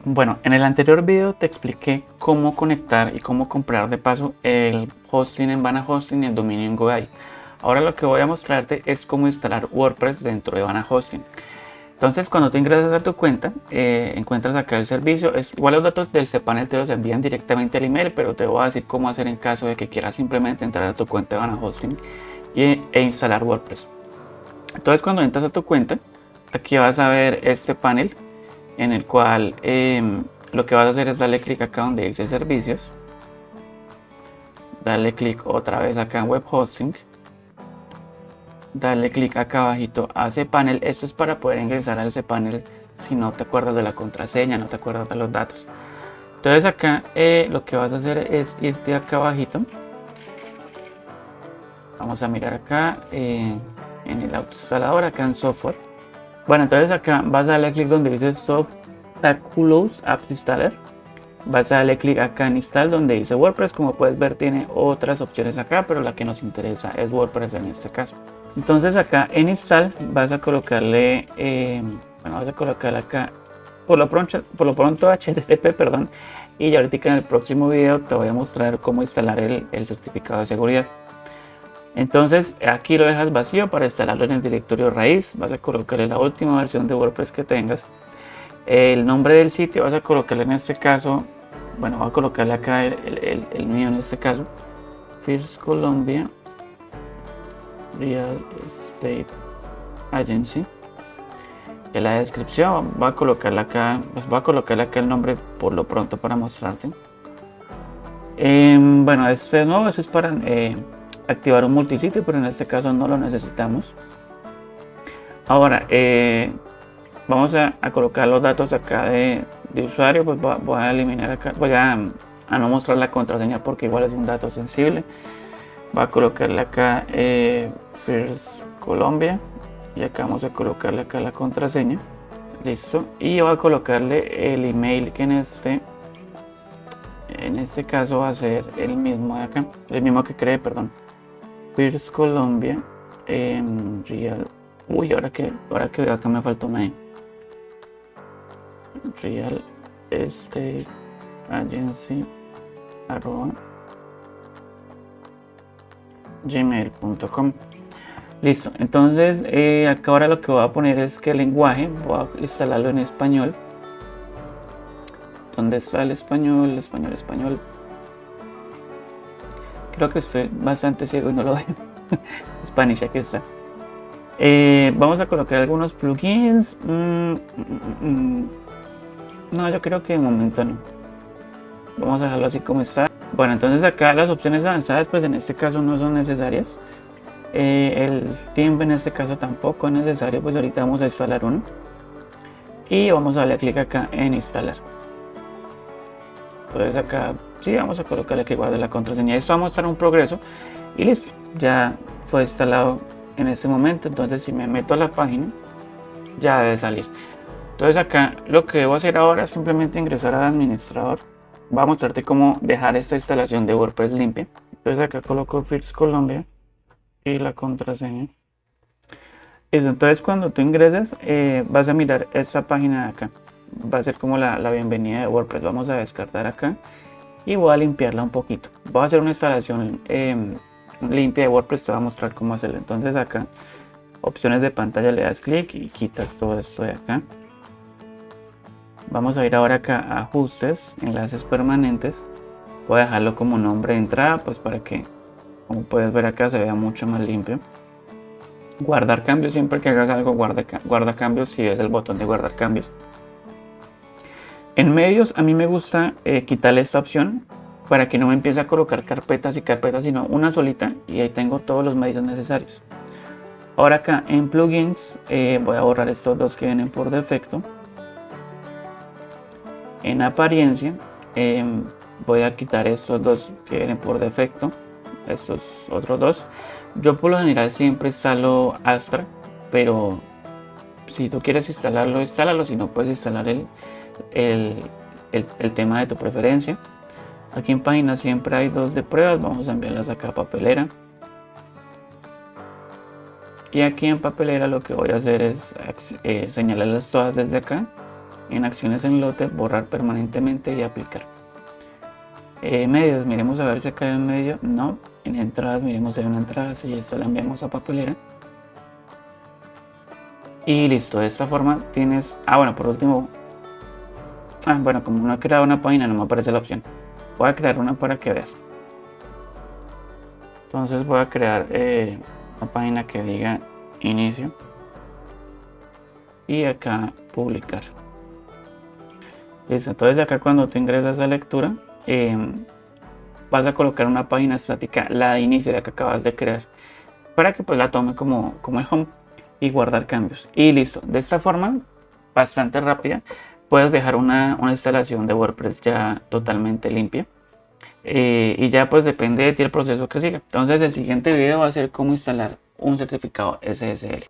Bueno, en el anterior video te expliqué cómo conectar y cómo comprar de paso el hosting en Vana Hosting y el dominio en GoDaddy. Ahora lo que voy a mostrarte es cómo instalar WordPress dentro de Vana Hosting. Entonces, cuando te ingresas a tu cuenta, encuentras acá el servicio. Igual los datos del cPanel te los envían directamente al email, pero te voy a decir cómo hacer en caso de que quieras simplemente entrar a tu cuenta de Vana Hosting e instalar WordPress. Entonces, cuando entras a tu cuenta, aquí vas a ver este panel en el cual lo que vas a hacer es darle clic acá donde dice servicios, darle clic otra vez acá en web hosting, darle clic acá abajito a cPanel. Esto es para poder ingresar al cPanel si no te acuerdas de la contraseña, no te acuerdas de los datos. Entonces acá lo que vas a hacer es irte acá abajito, vamos a mirar acá en el autoinstalador, acá en software. Bueno, entonces acá vas a darle clic donde dice Softaculous App Installer. Vas a darle clic acá en Install donde dice WordPress. Como puedes ver, tiene otras opciones acá, pero la que nos interesa es WordPress en este caso. Entonces acá en Install vas a colocarle, vas a colocarle acá por lo pronto HTTP, perdón. Y ya ahorita en el próximo video te voy a mostrar cómo instalar el certificado de seguridad. Entonces aquí lo dejas vacío para instalarlo en el directorio raíz. Vas a colocarle la última versión de WordPress que tengas. El nombre del sitio vas a colocarle en este caso, bueno, voy a colocarle acá el mío en este caso, First Colombia Real Estate Agency. En la descripción voy a colocarle acá, el nombre por lo pronto para mostrarte. Bueno, este nuevo, eso es para activar un multisitio, pero en este caso no lo necesitamos. Ahora vamos a colocar los datos acá de usuario. Pues voy a eliminar acá, voy a no mostrar la contraseña porque igual es un dato sensible. Voy a colocarle acá First Colombia y acá vamos a colocarle acá la contraseña. Listo, y voy a colocarle el email que en este caso va a ser el mismo de acá, el mismo que creé, perdón. First Colombia Real. Uy, ahora que veo acá me faltó una E. Real Estate Agency @gmail.com. Listo, entonces acá ahora lo que voy a poner es que el lenguaje voy a instalarlo en español. ¿Dónde está el español? Español. Creo que estoy bastante ciego y no lo veo. Spanish, aquí está. Vamos a colocar algunos plugins. No, yo creo que de momento no. Vamos a dejarlo así como está. Bueno, entonces acá las opciones avanzadas pues en este caso no son necesarias. El tiempo en este caso tampoco es necesario, pues ahorita vamos a instalar uno. Y vamos a darle clic acá en instalar. Entonces acá sí vamos a colocarle que guarde la contraseña. Esto va a mostrar un progreso y listo, ya fue instalado en este momento. Entonces si me meto a la página ya debe salir. Entonces acá lo que debo hacer ahora es simplemente ingresar al administrador. Va a mostrarte cómo dejar esta instalación de WordPress limpia. Entonces acá coloco First Colombia y la contraseña. Entonces cuando tú ingresas vas a mirar esta página de acá. Va a ser como la bienvenida de WordPress. Vamos a descartar acá y voy a limpiarla un poquito. Voy a hacer una instalación limpia de WordPress. Te voy a mostrar cómo hacerlo. Entonces acá opciones de pantalla, le das clic y quitas todo esto de acá. Vamos a ir ahora acá a ajustes, enlaces permanentes. Voy a dejarlo como nombre de entrada, pues para que, como puedes ver acá, se vea mucho más limpio. Guardar cambios, siempre que hagas algo guarda cambios si ves el botón de guardar cambios. En medios a mí me gusta quitarle esta opción para que no me empiece a colocar carpetas y carpetas, sino una solita, y ahí tengo todos los medios necesarios. Ahora acá en plugins voy a borrar estos dos que vienen por defecto. En apariencia voy a quitar estos dos que vienen por defecto, estos otros dos. Yo por lo general siempre instalo Astra, pero si tú quieres instalarlo, instálalo. Si no, puedes instalar el tema de tu preferencia. Aquí en página siempre hay dos de pruebas. Vamos a enviarlas acá a papelera. Y aquí en papelera lo que voy a hacer es señalarlas todas desde acá en acciones en lote, borrar permanentemente y aplicar. Medios, miremos a ver si acá hay un medio. No. En entradas, miremos si hay una entrada. Si esta la enviamos a papelera. Y listo, de esta forma tienes... bueno, por último... bueno, como no he creado una página, no me aparece la opción. Voy a crear una para que veas. Entonces voy a crear una página que diga inicio. Y acá publicar. Listo, entonces acá cuando tú ingresas a lectura, vas a colocar una página estática, la de inicio, la que acabas de crear, para que pues la tome como el home y guardar cambios. Y listo, de esta forma, bastante rápida, puedes dejar una instalación de WordPress ya totalmente limpia. Y ya pues depende de ti el proceso que siga. Entonces el siguiente video va a ser cómo instalar un certificado SSL.